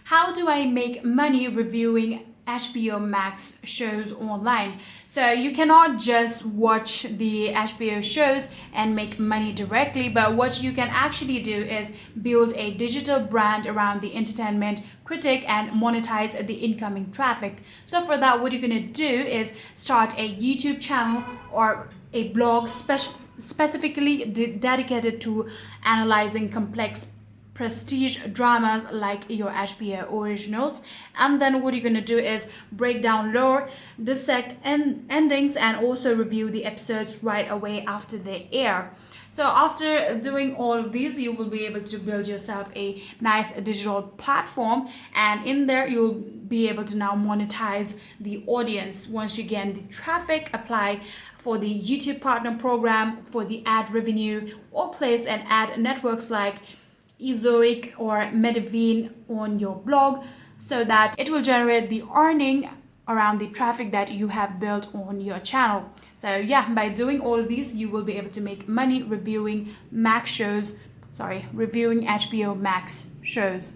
How do I make money reviewing HBO Max shows online? So you cannot just watch the HBO shows and make money directly, but what you can actually do is build a digital brand around the entertainment critic and monetize the incoming traffic. So for that, what you're gonna do is start a YouTube channel or a blog specifically dedicated to analyzing complex prestige dramas like your HBO originals. And then what you're going to do is break down lore, dissect endings, and also review the episodes right away after they air. So after doing all of these, you will be able to build yourself a nice digital platform, and in there you'll be able to now monetize the audience. Once you gain the traffic, apply for the YouTube partner program for the ad revenue, or place an ad networks like Ezoic or Medivine on your blog, so that it will generate the earning around the traffic that you have built on your channel. So yeah, by doing all of these, you will be able to make money reviewing HBO Max shows.